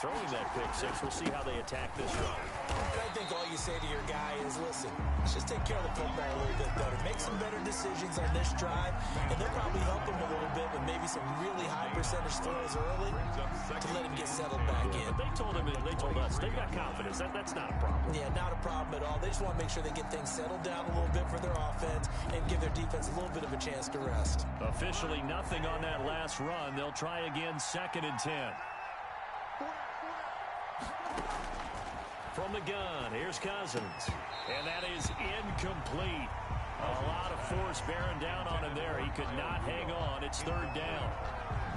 throwing that pick six. We'll see how they attack this run. And I think all you say to your guy is, listen, let's just take care of the football a little bit better. Make some better decisions on this drive, and they'll probably help him a little bit with maybe some really high percentage throws early to let him get settled back in. But they told us, they've got confidence. That's not a problem. Yeah, not a problem at all. They just want to make sure they get things settled down a little bit for their offense and give their defense a little bit of a chance to rest. Officially nothing on that last run. They'll try again, 2nd and 10. From the gun, here's Cousins. And that is incomplete. A lot of force bearing down on him there. He could not hang on. It's 3rd down.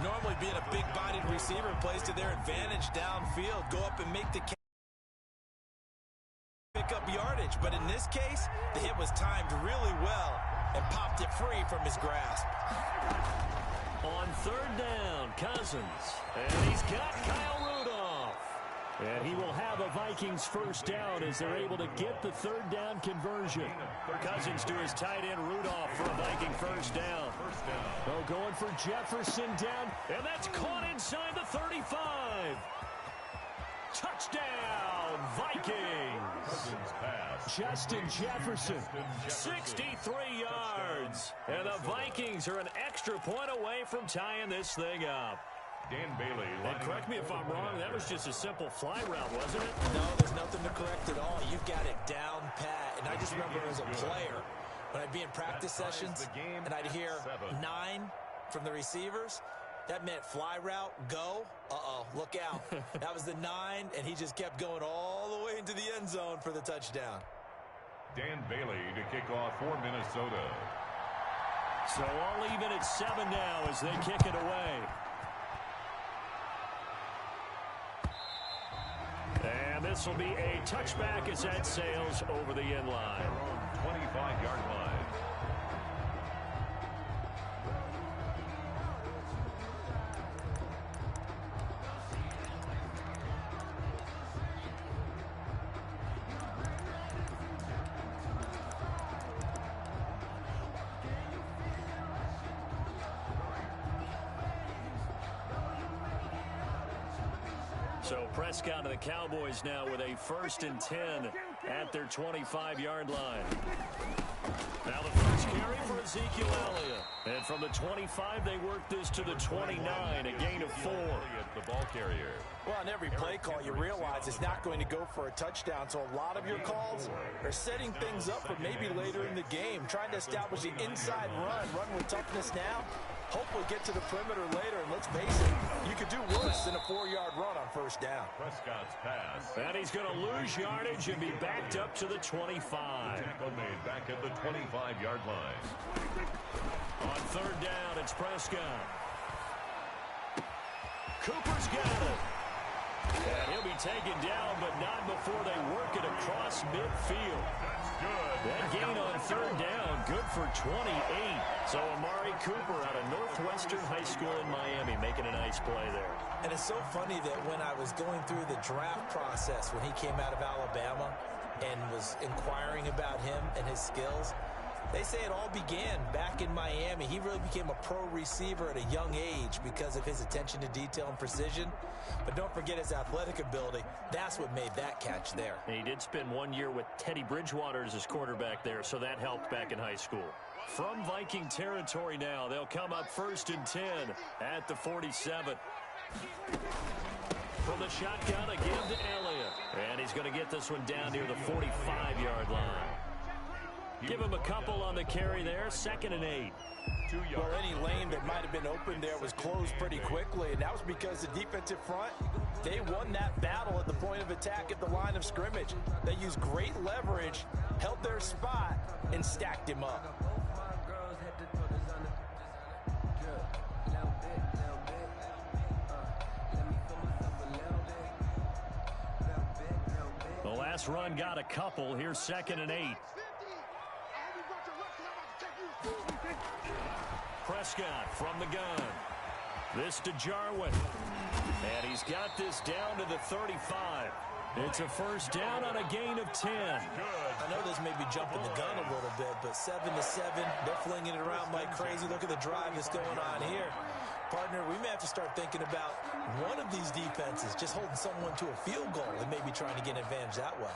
Normally being a big-bodied receiver plays to their advantage downfield. Go up and make the pick up yardage. But in this case, the hit was timed really well and popped it free from his grasp. On 3rd down, Cousins. And he's got Kyle Rudolph. And he will have a Vikings 1st down as they're able to get the 3rd down conversion. Cousins to his tight end Rudolph for a Viking 1st down. Oh, going for Jefferson down. And that's caught inside the 35. Touchdown, Vikings. Justin Jefferson, 63 yards. And the Vikings are an extra point away from tying this thing up. Dan Bailey. And correct me if I'm wrong, that was just a simple fly route, wasn't it? No, there's nothing to correct at all. You've got it down pat. And I just remember as a player, when I'd be in practice sessions and I'd hear 9 from the receivers, that meant fly route, go. Uh-oh, look out. That was the 9, and he just kept going all the way into the end zone for the touchdown. Dan Bailey to kick off for Minnesota. So all even at 7 now as they kick it away. And this will be a touchback as that sails over the end line. 25-yard line. So Prescott and the Cowboys now with a 1st and 10 at their 25-yard line. Now the first carry for Ezekiel Elliott. And from the 25, they work this to the 29, a gain of 4. The ball carrier. Well, on every play call, you realize it's not going to go for a touchdown. So a lot of your calls are setting things up for maybe later in the game, trying to establish the inside run with toughness now. Hopefully get to the perimeter later, and let's face it, you could do worse than a 4-yard run on 1st down. Prescott's pass. And he's going to lose yardage and be backed up to the 25. Tackle made back at the 25-yard line. On 3rd down, it's Prescott. Cooper's got it. And he'll be taken down, but not before they work it across midfield. That's good. That gain on 3rd down, good for 28. So Amari Cooper out of Northwestern High School in Miami making a nice play there. And it's so funny that when I was going through the draft process when he came out of Alabama and was inquiring about him and his skills, they say it all began back in Miami. He really became a pro receiver at a young age because of his attention to detail and precision. But don't forget his athletic ability. That's what made that catch there. And he did spend 1 year with Teddy Bridgewater as his quarterback there, so that helped back in high school. From Viking territory now, they'll come up 1st and 10 at the 47. From the shotgun again to Elliott. And he's going to get this one down near the 45-yard line. Give him a couple on the carry there, 2nd and 8. Well, any lane that might have been open there was closed pretty quickly, and that was because the defensive front, they won that battle at the point of attack at the line of scrimmage. They used great leverage, held their spot, and stacked him up. The last run got a couple. Here's 2nd and 8. Prescott from the gun. This to Jarwin. And he's got this down to the 35. It's a 1st down on a gain of 10. I know this may be jumping the gun a little bit, but 7-7, they're flinging it around like crazy. Look at the drive that's going on here. Partner, we may have to start thinking about one of these defenses just holding someone to a field goal and maybe trying to get an advantage that way.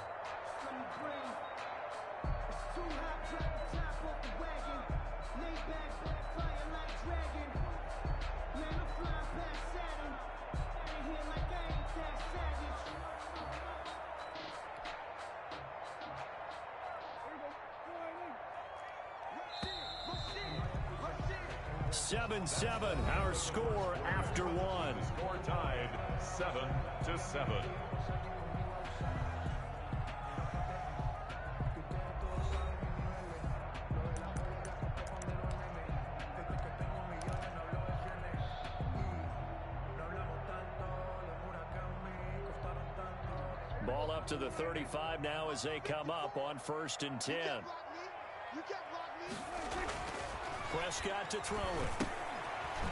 Seven, our score after one. Score tied 7-7. Ball up to the 35 now as they come up on 1st and 10. Prescott to throw it.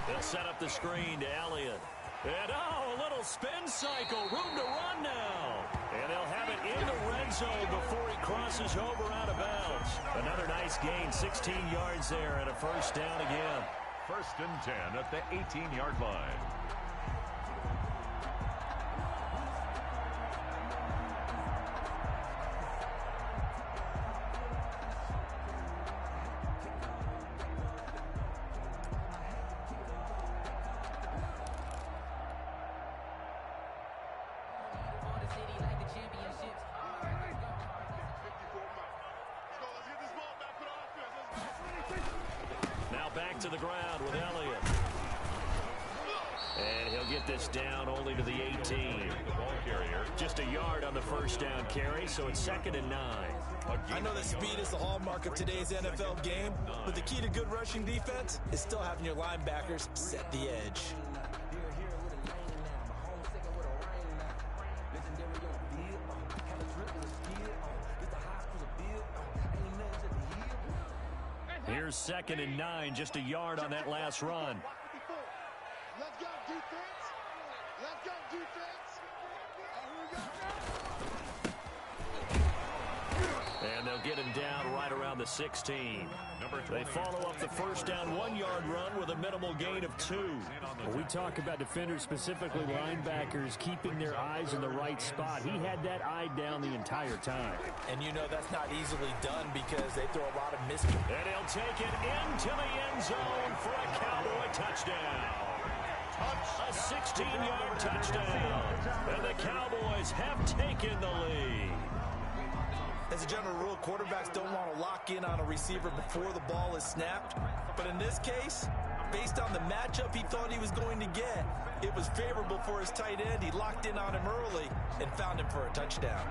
They'll set up the screen to Elliott. And a little spin cycle. Room to run now. And they'll have it in the red zone before he crosses over out of bounds. Another nice gain, 16 yards there and a 1st down again. 1st and 10 at the 18-yard line. Back to the ground with Elliott. And he'll get this down only to the 18. The ball carrier. Just a yard on the 1st down carry, so it's 2nd and 9. I know that speed is the hallmark of today's NFL game, but the key to good rushing defense is still having your linebackers set the edge. Here's 2nd and 9, just a yard on that last run. Let's go, defense. Let's go, defense. And they'll get him down right around the 16. They follow up the 1st down 1-yard run with a minimal gain of 2. Well, we talk about defenders, specifically linebackers, keeping their eyes in the right spot. He had that eye down the entire time. And you know that's not easily done because they throw a lot of miscues. And he'll take it into the end zone for a Cowboy touchdown. A 16-yard touchdown. And the Cowboys have taken the lead. As a general rule, quarterbacks don't want to lock in on a receiver before the ball is snapped. But in this case, based on the matchup he thought he was going to get, it was favorable for his tight end. He locked in on him early and found him for a touchdown.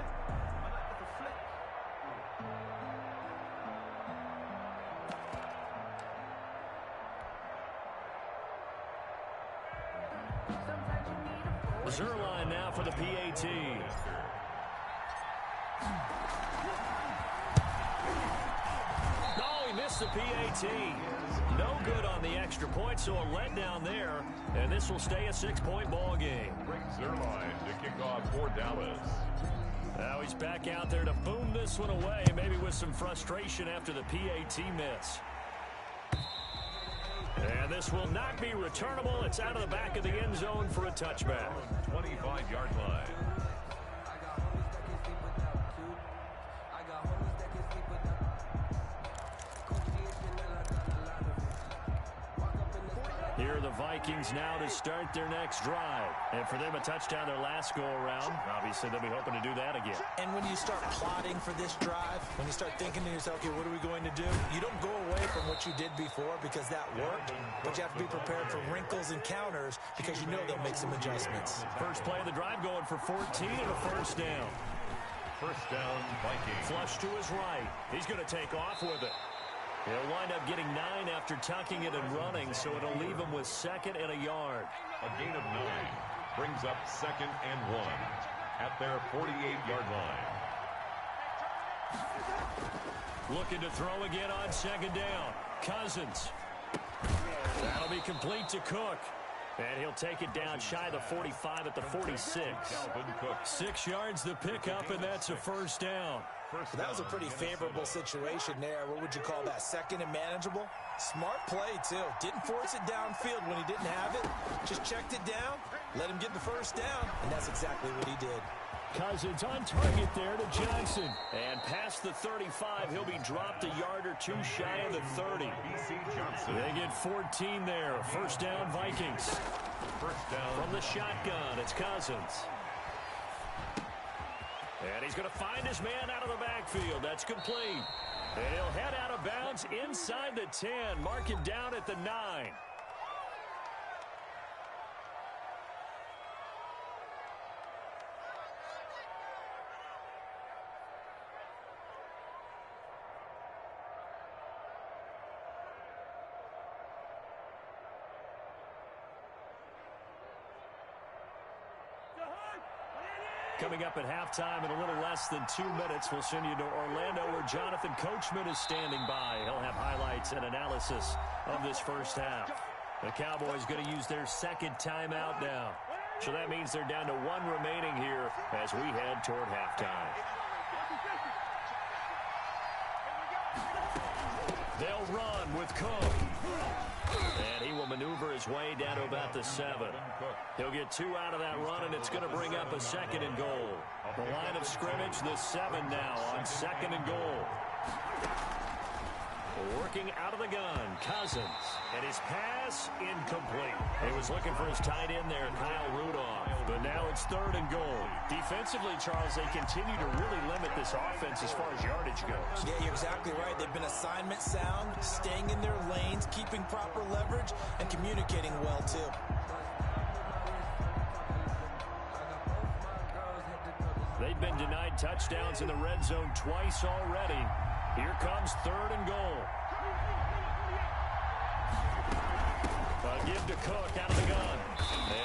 Zuerlein now for the PAT. Oh, he missed the PAT. No good on the extra point, so a letdown there. And this will stay a 6-point ball game. Zuerlein to kick off for Dallas. Now he's back out there to boom this one away, maybe with some frustration after the PAT miss. And this will not be returnable. It's out of the back of the end zone for a touchback. 25-yard line. Here are the Vikings now to start their next drive. And for them, a touchdown their last go-around. Obviously, they'll be hoping to do that again. And when you start plotting for this drive, when you start thinking to yourself, okay, what are we going to do? You don't go away from what you did before because that worked, but you have to be prepared for wrinkles and counters because you know they'll make some adjustments. First play of the drive going for 14 and a 1st down. 1st down, Vikings. Flush to his right. He's going to take off with it. He'll wind up getting 9 after tucking it and running, so it'll leave him with 2nd and a yard. A gain of 9 brings up 2nd and 1 at their 48-yard line. Looking to throw again on 2nd down. Cousins. That'll be complete to Cook. And he'll take it down shy of the 45 at the 46. 6 yards the pickup, and that's a first down. So that was a pretty favorable situation there. What would you call that? Second and manageable? Smart play, too. Didn't force it downfield when he didn't have it. Just checked it down, let him get the first down, and that's exactly what he did. Cousins on target there to Johnson. And past the 35, he'll be dropped a yard or two shy of the 30. They get 14 there. First down, Vikings. First down. From the shotgun, it's Cousins. And he's going to find his man out of the backfield. That's complete. And he'll head out of bounds inside the 10. Mark him down at the 9. Coming up at halftime in a little less than 2 minutes, we'll send you to Orlando where Jonathan Coachman is standing by. He'll have highlights and analysis of this first half. The Cowboys going to use their second timeout now. So that means they're down to 1 remaining here as we head toward halftime. They'll run with Cook. And he will maneuver his way down to about the 7. He'll get 2 out of that run, and it's going to bring up a 2nd and goal. The line of scrimmage, the 7 now on 2nd and goal. Working out of the gun, Cousins. And his pass incomplete. He was looking for his tight end there, Kyle Rudolph. But now it's 3rd and goal. Defensively, Charles, they continue to really limit this offense as far as yardage goes. Yeah, you're exactly right. They've been assignment sound, staying in their lanes, keeping proper leverage, and communicating well, too. They've been denied touchdowns in the red zone twice already. Here comes 3rd and goal. A give to Cook out of the gun.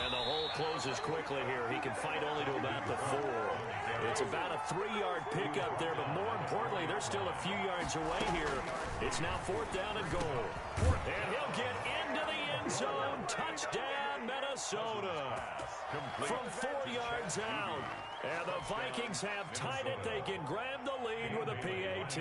And the hole closes quickly here. He can fight only to about the 4. It's about a 3-yard pickup there, but more importantly, they're still a few yards away here. It's now 4th down and goal. And he'll get into the end zone. Touchdown, Minnesota. From 4 yards out. And the Vikings have tied it. They can grab the lead with a PAT.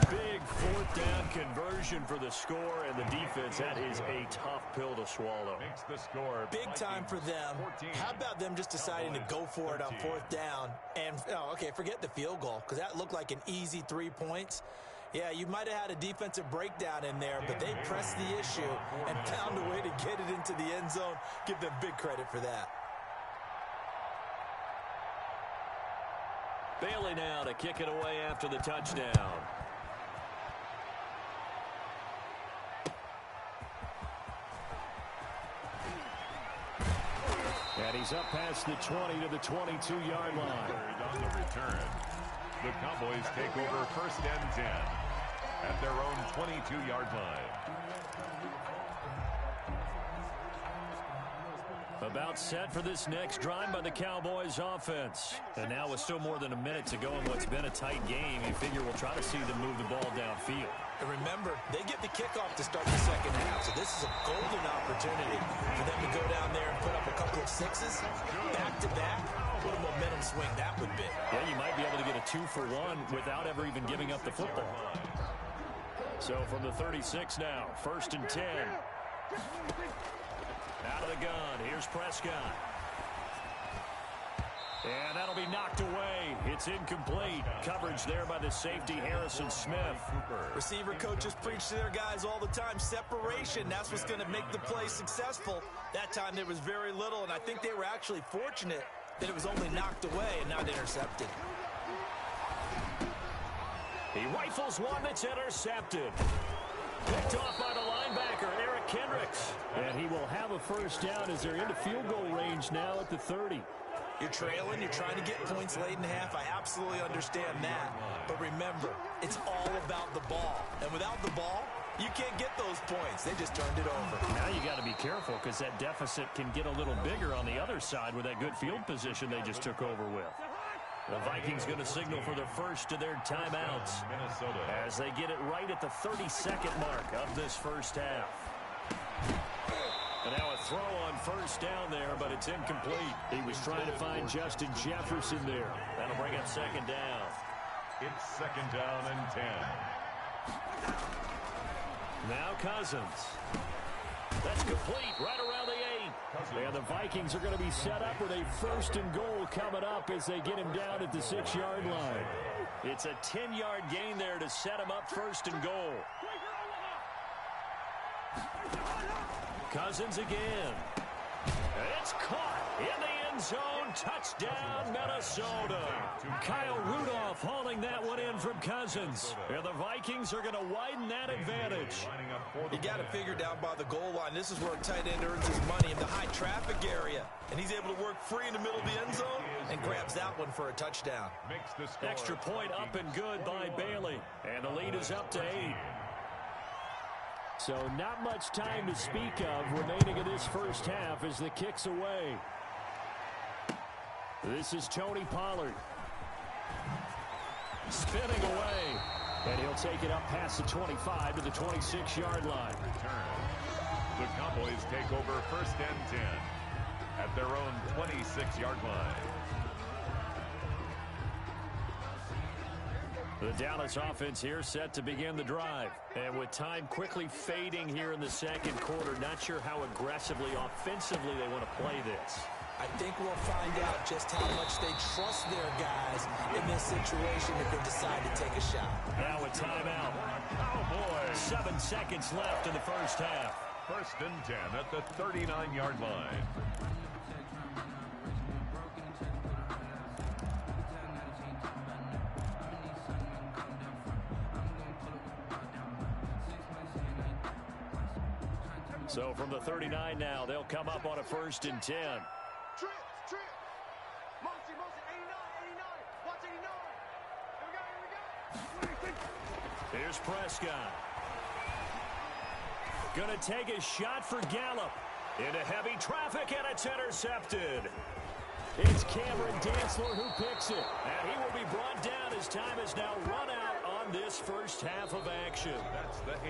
Big 4th down conversion for the score, and the defense, that is a tough pill to swallow. Makes the score. Big time for them. How about them just deciding to go for it on 4th down? And, okay, forget the field goal, because that looked like an easy 3 points. Yeah, you might have had a defensive breakdown in there, but they pressed the issue and found a way to get it into the end zone. Give them big credit for that. Bailey now to kick it away after the touchdown. And he's up past the 20 to the 22-yard line. On the return, the Cowboys take over 1st and 10 at their own 22-yard line. About set for this next drive by the Cowboys offense. And now with still more than a minute to go in what's been a tight game, you figure we'll try to see them move the ball downfield. And remember, they get the kickoff to start the second half, so this is a golden opportunity for them to go down there and put up a couple of 6s back-to-back. What a momentum swing that would be. Yeah, you might be able to get a 2-for-1 without ever even giving up the football. So from the 36 now, 1st and 10. Out of the gun, here's Prescott. And that'll be knocked away. It's incomplete. Coverage there by the safety, Harrison Smith. Receiver coaches preach to their guys all the time. Separation, that's what's going to make the play successful. That time there was very little, and I think they were actually fortunate that it was only knocked away and not intercepted. He rifles one that's intercepted. Picked off by the linebacker, Eric Kendricks. And he will have a first down as they're into field goal range now at the 30. You're trailing, you're trying to get points late in the half. I absolutely understand that. But remember, it's all about the ball. And without the ball, you can't get those points. They just turned it over. Now you got to be careful because that deficit can get a little bigger on the other side with that good field position they just took over with. The Vikings going to signal for the first of their timeouts as they get it right at the 32nd mark of this first half. And now a throw on first down there, but it's incomplete. He was trying to find Justin Jefferson there. That'll bring up second down. It's second down and 10. Now Cousins. That's complete right around the 8. And the Vikings are going to be set up with a 1st and goal coming up as they get him down at the 6-yard line. It's a 10-yard gain there to set him up 1st and goal. Cousins again. It's caught in the end zone. Touchdown, Minnesota. Kyle Rudolph hauling that one in from Cousins. And the Vikings are going to widen that advantage. You got to figure down by the goal line. This is where a tight end earns his money in the high traffic area. And he's able to work free in the middle of the end zone and grabs that one for a touchdown. Extra point up and good by Bailey. And the lead is up to 8. So not much time to speak of remaining in this first half as the kick's away. This is Tony Pollard. Spinning away. And he'll take it up past the 25 to the 26-yard line. The Cowboys take over 1st and 10 at their own 26-yard line. The Dallas offense here set to begin the drive. And with time quickly fading here in the second quarter, not sure how aggressively, offensively they want to play this. I think we'll find out just how much they trust their guys in this situation if they decide to take a shot. Now a timeout. Oh, boy. 7 seconds left in the first half. 1st and 10 at the 39-yard line. So from the 39 now, they'll come up on a 1st and 10. Trip. Monty, 89. Watch 89. Here we go. Here's Prescott. Gonna take a shot for Gallup. Into heavy traffic, and it's intercepted. It's Cameron Dantzler who picks it. And he will be brought down as time has now run out on this first half of action.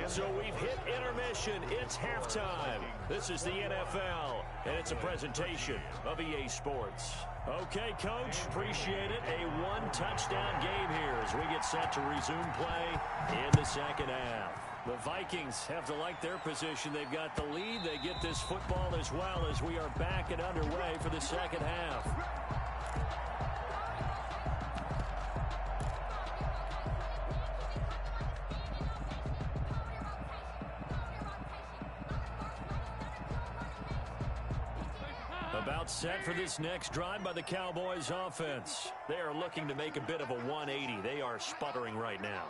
So we've hit intermission. It's halftime. This is the NFL, and it's a presentation of EA Sports. Okay, Coach, appreciate it. A one-touchdown game here as we get set to resume play in the second half. The Vikings have to like their position. They've got the lead. They get this football as well as we are back and underway for the second half. About set for this next drive by the Cowboys offense. They are looking to make a bit of a 180. They are sputtering right now.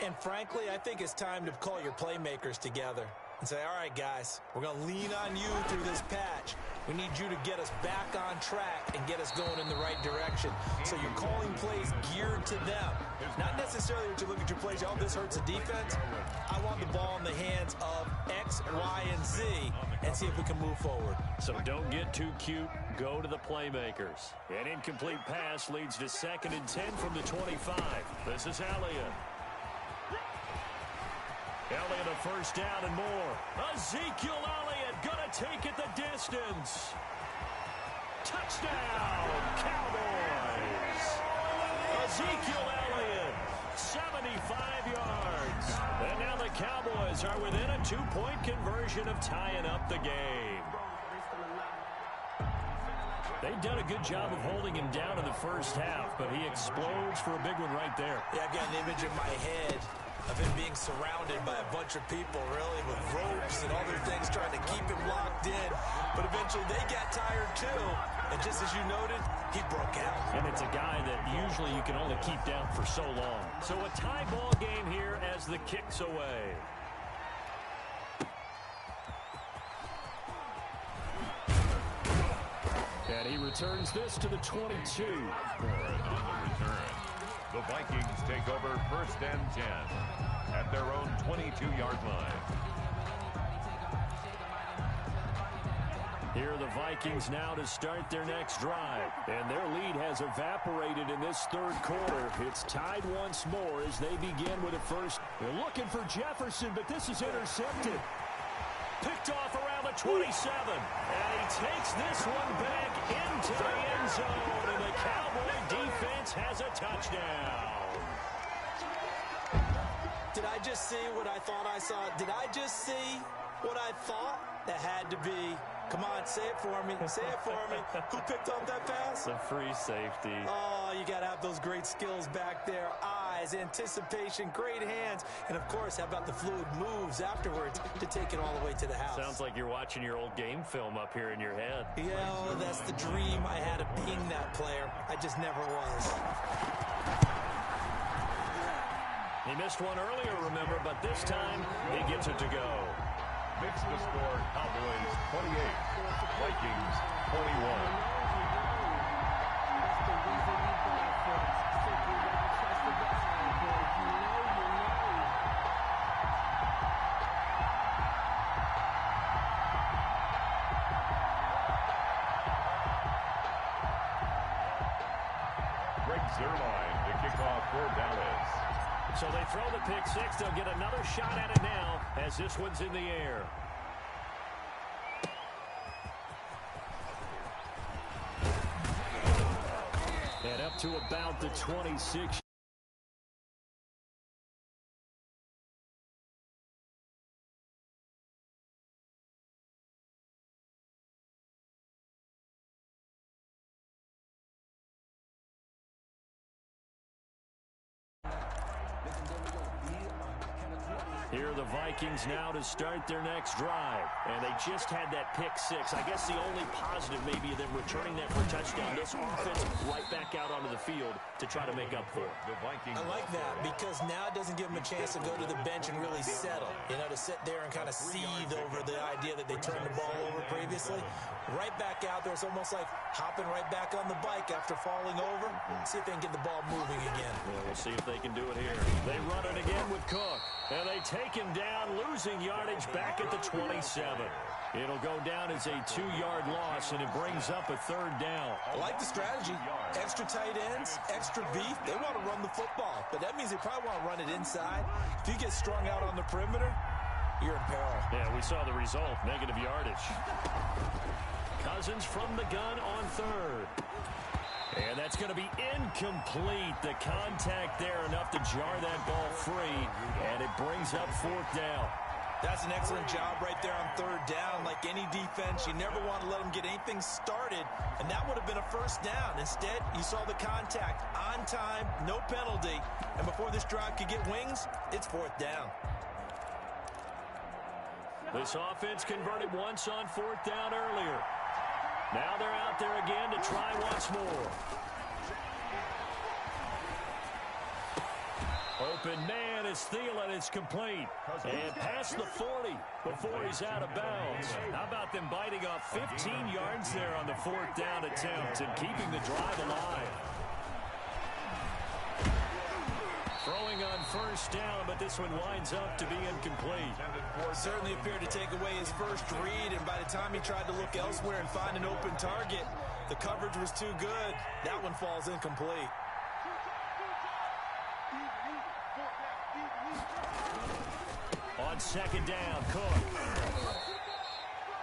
And frankly, I think it's time to call your playmakers together and say, all right, guys, we're going to lean on you through this patch. We need you to get us back on track and get us going in the right direction. So you're calling plays geared to them. Not necessarily that you look at your plays, oh, this hurts the defense. I want the ball in the hands of X, Y, and Z and see if we can move forward. So don't get too cute. Go to the playmakers. An incomplete pass leads to 2nd and 10 from the 25. This is Elliott. Elliott a first down and more. Ezekiel Elliott gonna take it the distance. Touchdown, Cowboys. Ezekiel Elliott, 75 yards. And now the Cowboys are within a 2-point conversion of tying up the game. They've done a good job of holding him down in the first half, but he explodes for a big one right there. Yeah, I've got an image in my head of him being surrounded by a bunch of people, really, with ropes and other things trying to keep him locked in. But eventually they got tired, too. And just as you noted, he broke out. And it's a guy that usually you can only keep down for so long. So a tie ball game here as the kick's away. And he returns this to the 22. On the return, the Vikings take over 1st and 10 at their own 22-yard line. Here are the Vikings now to start their next drive. And their lead has evaporated in this third quarter. It's tied once more as they begin with a first. They're looking for Jefferson, but this is intercepted. Picked off around the 27. And he takes this one back into the end zone. And the Cowboy defense has a touchdown. Did I just see what I thought I saw? Did I just see what I thought? That had to be. Come on, say it for me. Say it for me. Who picked up that pass? The free safety. Oh, you got to have those great skills back there. Eyes, anticipation, great hands. And, of course, how about the fluid moves afterwards to take it all the way to the house? Sounds like you're watching your old game film up here in your head. Yeah, oh, that's the dream I had of being that player. I just never was. He missed one earlier, remember, but this time he gets it to go. Makes the score Cowboys 28, Vikings 21. Greg Zuerlein to kick off for Dallas. So they throw the pick six. They'll get another shot at it now as this one's in the air. And up to about the 26. Here are the Vikings now to start their next drive. And they just had that pick six. I guess the only positive maybe of them returning that for a touchdown. This offense right back out onto the field to try to make up for it. I like that because now it doesn't give them a chance to go to the bench and really settle. You know, to sit there and kind of seethe over the idea that they turned the ball over previously. Right back out there. It's almost like hopping right back on the bike after falling over. See if they can get the ball moving again. Well, we'll see if they can do it here. They run it again with Cook. And they take him down, losing yardage back at the 27. It'll go down as a 2-yard loss, and it brings up a third down. I like the strategy. Extra tight ends, extra beef. They want to run the football, but that means they probably want to run it inside. If you get strung out on the perimeter, you're in peril. Yeah, we saw the result, negative yardage. Cousins from the gun on third. And that's going to be incomplete. The contact there enough to jar that ball free, and it brings up fourth down. That's an excellent job right there on third down. Like any defense, you never want to let them get anything started, and that would have been a first down. Instead, you saw the contact on time, no penalty, and before this drive could get wings, it's fourth down. This offense converted once on fourth down earlier. Now they're out there again to try once more. Open man is Thielen. It's complete. And past the 40 before he's out of bounds. How about them biting off 15 yards there on the fourth down attempt and keeping the drive alive? Throwing on first down, but this one winds up to be incomplete. Certainly appeared to take away his first read, and by the time he tried to look elsewhere and find an open target, the coverage was too good. That one falls incomplete. On second down, Cook.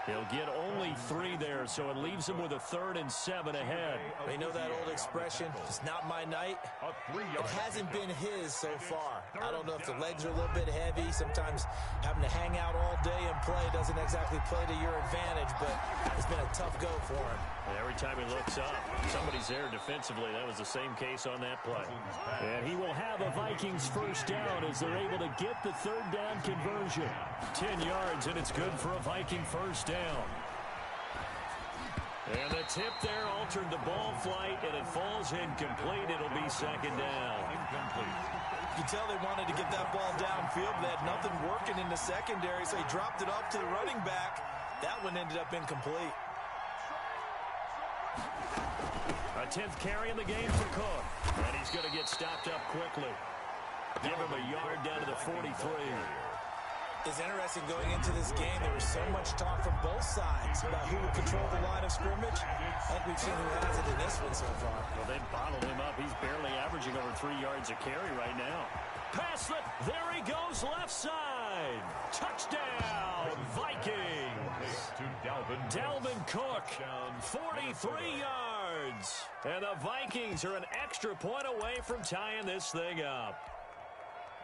He'll get only 3 there, so it leaves him with a 3rd and 7 ahead. You know that old expression, it's not my night? It hasn't been his so far. I don't know if the legs are a little bit heavy. Sometimes having to hang out all day and play doesn't exactly play to your advantage, but it's been a tough go for him. And every time he looks up, somebody's there defensively. That was the same case on that play. And he will have a Vikings first down as they're able to get the 3rd down conversion. 10 yards, and it's good for a Viking first down. And the tip there altered the ball flight, and it falls incomplete. It'll be second down. Incomplete. You can tell they wanted to get that ball downfield, but they had nothing working in the secondary, so he dropped it off to the running back. That one ended up incomplete. A 10th carry in the game for Cook. And he's going to get stopped up quickly. Give him a yard down to the 43. It's interesting going into this game. There was so much talk from both sides about who would control the line of scrimmage. I think we've seen who has it in this one so far. Well, they've bottled him up. He's barely averaging over 3 yards a carry right now. Pass it. There he goes left side. side. Touchdown, Vikings. To Dalvin Cook, 43 yards. And the Vikings are an extra point away from tying this thing up.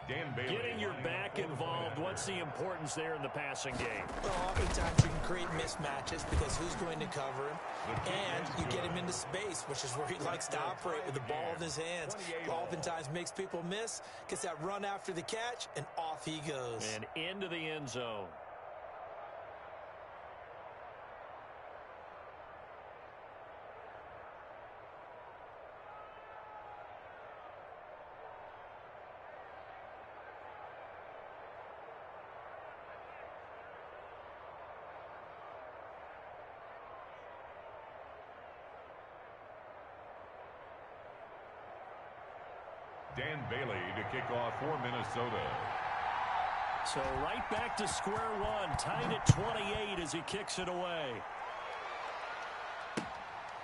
Dan Bailey. Getting your back involved, what's the importance there in the passing game? Well, oftentimes you can create mismatches because who's going to cover him, and you get him into space, which is where he likes to operate with the ball in his hands. Oftentimes makes people miss, gets that run after the catch, and off he goes. And into the end zone. Dan Bailey to kick off for Minnesota. So right back to square one, tied at 28 as he kicks it away.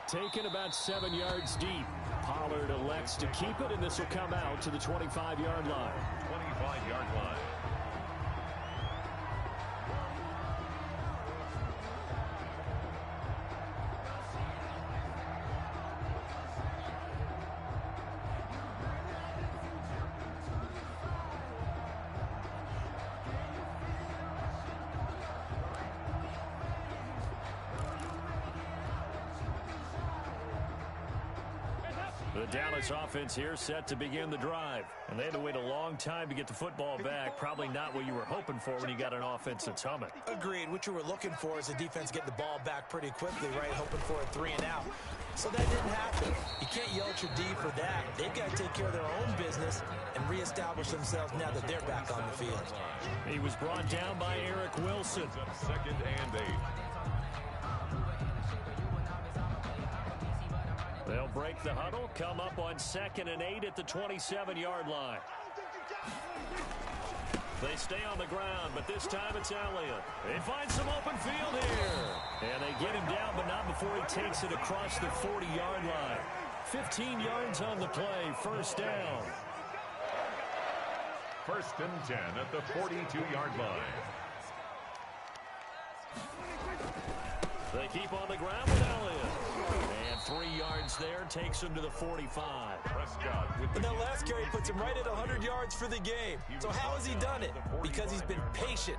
Taken about 7 yards deep. Pollard elects to keep it, and this will come out to the 25-yard line. 25-yard line. The Dallas offense here set to begin the drive. And they had to wait a long time to get the football back. Probably not what you were hoping for when you got an offense that's humming. Agreed. What you were looking for is the defense get the ball back pretty quickly, right? Hoping for a 3 and out. So that didn't happen. You can't yell at your D for that. They've got to take care of their own business and reestablish themselves now that they're back on the field. He was brought down by Eric Wilson. 2nd and 8. They'll break the huddle, come up on 2nd and 8 at the 27-yard line. They stay on the ground, but this time it's Elliott. They find some open field here. And they get him down, but not before he takes it across the 40-yard line. 15 yards on the play, first down. 1st and 10 at the 42-yard line. They keep on the ground with Elliott. And 3 yards there, takes him to the 45. Prescott with And that last carry puts him right at 100 yards for the game. So how has he done it? Because he's been patient,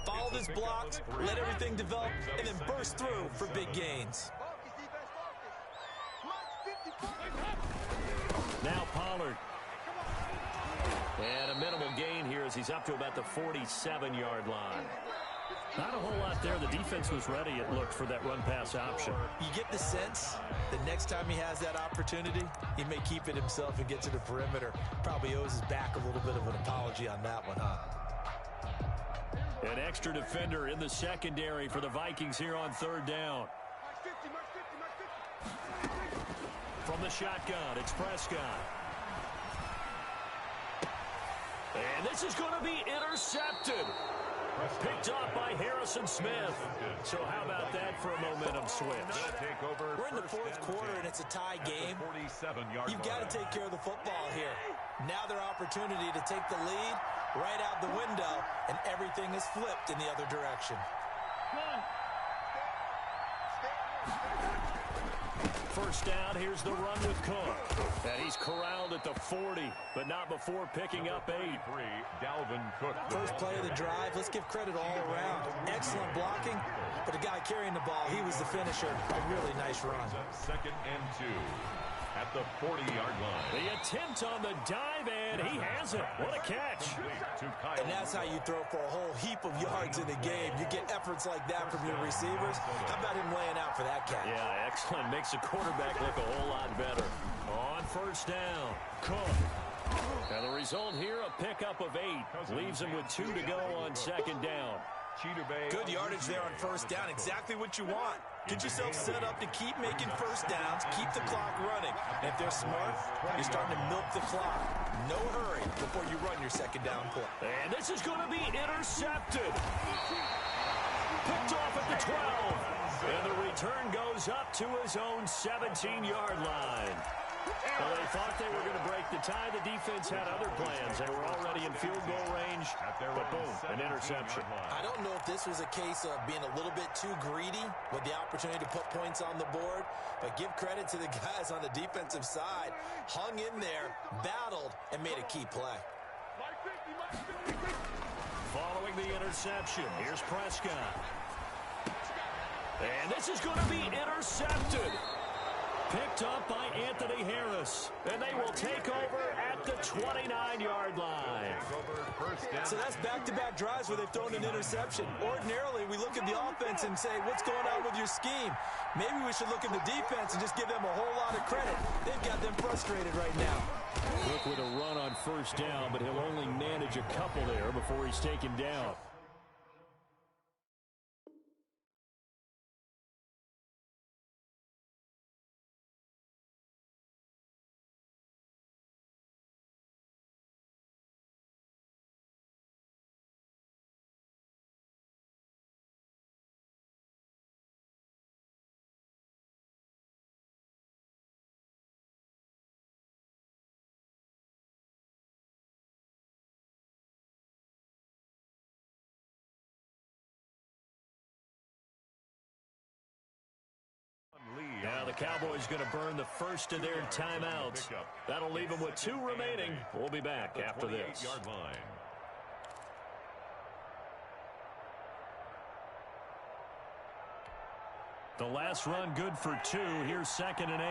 followed his blocks, let everything develop, and then burst through for big gains. Now Pollard. And a minimal gain here as he's up to about the 47-yard line. Not a whole lot there. The defense was ready, it looked, for that run-pass option. You get the sense that next time he has that opportunity, he may keep it himself and get to the perimeter. Probably owes his back a little bit of an apology on that one, huh? An extra defender in the secondary for the Vikings here on 3rd down. From the shotgun, it's Prescott. And this is going to be intercepted. Picked off by Harrison Smith. So how about that for a momentum switch? We're in the 4th quarter, and it's a tie game. You've got to take care of the football here. Now their opportunity to take the lead right out the window, and everything is flipped in the other direction. First down, here's the run with Cook. And he's corralled at the 40, but not before picking up 8. Dalvin Cook. First play of the drive, let's give credit all around. Excellent blocking, but the guy carrying the ball, he was the finisher. A really nice run. 2nd and 2 at the 40-yard line. The attempt on the dive, and he has it. What a catch. And that's how you throw for a whole heap of yards in the game. You get efforts like that from your receivers. How about him laying out for that catch? Yeah, excellent. Makes the quarterback look a whole lot better. On first down, Cook. And the result here, a pickup of 8. Leaves him with 2 to go on 2nd down. Good yardage there on first down. Exactly what you want. Get yourself set up to keep making first downs, keep the clock running. And if they're smart, you're starting to milk the clock. No hurry before you run your 2nd down play. And this is going to be intercepted. Picked off at the 12. And the return goes up to his own 17-yard line. Well, they thought they were going to break the tie. The defense had other plans. They were already in field goal range, but boom, an interception. I don't know if this was a case of being a little bit too greedy with the opportunity to put points on the board, but give credit to the guys on the defensive side. Hung in there, battled, and made a key play. Following the interception, here's Prescott. And this is going to be intercepted. Picked up by Anthony Harris. And they will take over at the 29-yard line. So that's back-to-back drives where they've thrown an interception. Ordinarily, we look at the offense and say, what's going on with your scheme? Maybe we should look at the defense and just give them a whole lot of credit. They've got them frustrated right now. Look with a run on first down, but he'll only manage a couple there before he's taken down. Now the Cowboys going to burn the first of their timeouts. That'll leave them with 2 remaining. We'll be back after this. The last run good for 2. Here's 2nd and 8.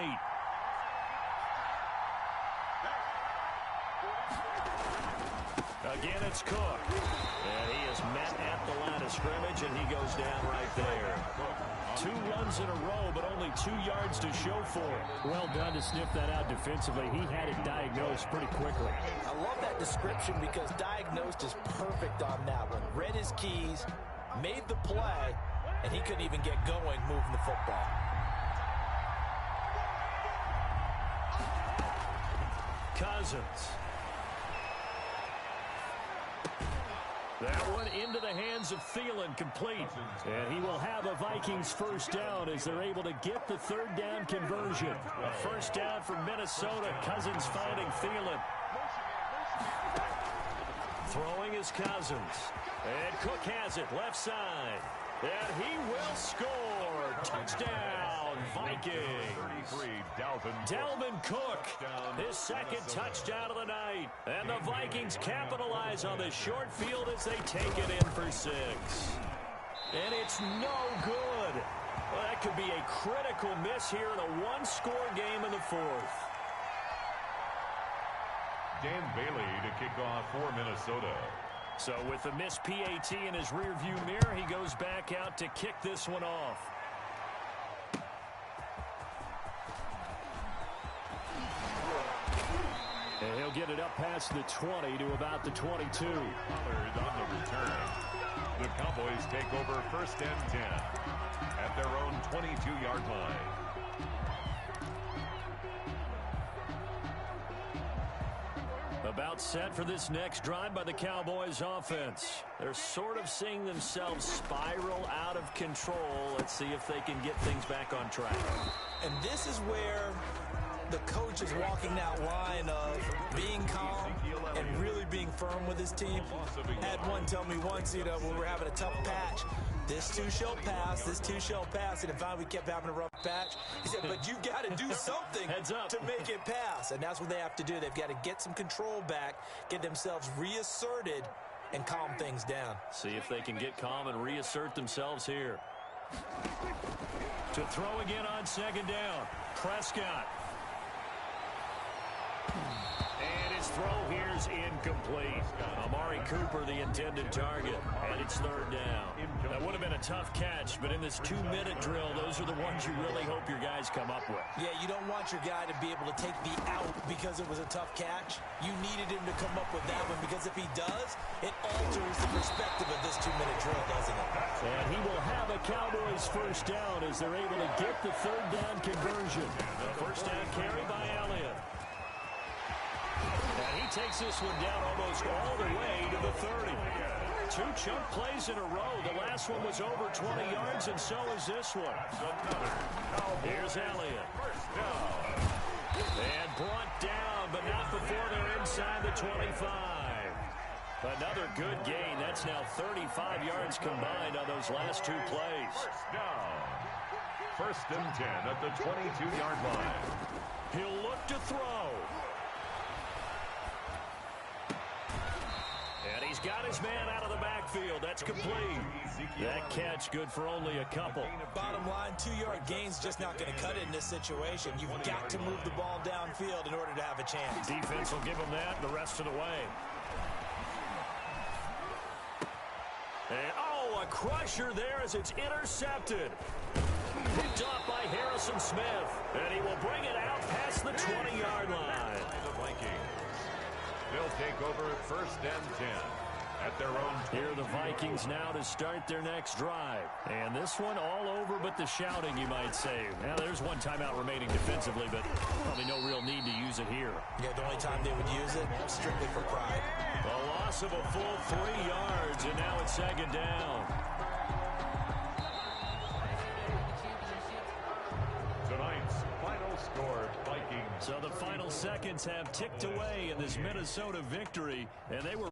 Again, it's Cook. And he is met at the line of scrimmage, and he goes down right there. 2 runs in a row, but only 2 yards to show for it. Well done to sniff that out defensively. He had it diagnosed pretty quickly. I love that description because diagnosed is perfect on that one. Read his keys, made the play, and he couldn't even get going moving the football. Cousins. That one into the hands of Thielen, complete. And he will have a Vikings first down as they're able to get the 3rd down conversion. A first down for Minnesota. Cousins finding Thielen. Throwing is Cousins. And Cook has it, left side. And he will score. Touchdown, Vikings. Dalvin Cook, his 2nd touchdown of the night. And the Vikings capitalize on this short field as they take it in for 6. And it's no good. Well, that could be a critical miss here in a 1-score game in the 4th. Dan Bailey to kick off for Minnesota. So with the missed PAT in his rearview mirror, he goes back out to kick this one off. And he'll get it up past the 20 to about the 22. Pollard on the return. The Cowboys take over 1st and 10 at their own 22-yard line. About set for this next drive by the Cowboys offense. They're sort of seeing themselves spiral out of control. Let's see if they can get things back on track. And this is where the coach is walking that line of being calm and really being firm with his team. Had one tell me once, when we were having a tough patch, this too shall pass, this too shall pass. And if we kept having a rough patch, he said, but you got to do something to make it pass. And that's what they have to do. They've got to get some control back, get themselves reasserted, and calm things down. See if they can get calm and reassert themselves here. To throw again on 2nd down. Prescott. And his throw here's incomplete. Amari Cooper, the intended target, and it's 3rd down. That would have been a tough catch, but in this 2-minute drill, those are the ones you really hope your guys come up with. Yeah, you don't want your guy to be able to take the out because it was a tough catch. You needed him to come up with that one because if he does, it alters the perspective of this 2-minute drill, doesn't it? And he will have a Cowboys first down as they're able to get the 3rd down conversion. The first down carry by Elliott. And he takes this one down almost all the way to the 30. 2 chunk plays in a row. The last one was over 20 yards, and so is this one. Here's Elliott. And inside the 25. Another good gain. That's now 35 yards combined on those last two plays. First down. First and 10 at the 22-yard line. He'll look to throw. And he's got his man out of the backfield. That's complete. That catch good for only a couple. Bottom line, 2-yard gain's just not going to cut it in this situation. You've got to move the ball downfield in order to have a chance. Defense will give him that the rest of the way. And, oh, a crusher there as it's intercepted. Picked off by Harrison Smith. And he will bring it out past the 20-yard line. The Vikings. They'll take over at first and 10 at their own 20. Here are the Vikings now to start their next drive. And this one all over but the shouting, you might say. Now, there's one timeout remaining defensively, but probably no real need to use it here. Yeah, the only time they would use it, strictly for pride. A loss of a full 3 yards, and now it's second down. Tonight's final score, Vikings. So the final seconds have ticked away in this Minnesota victory, and they were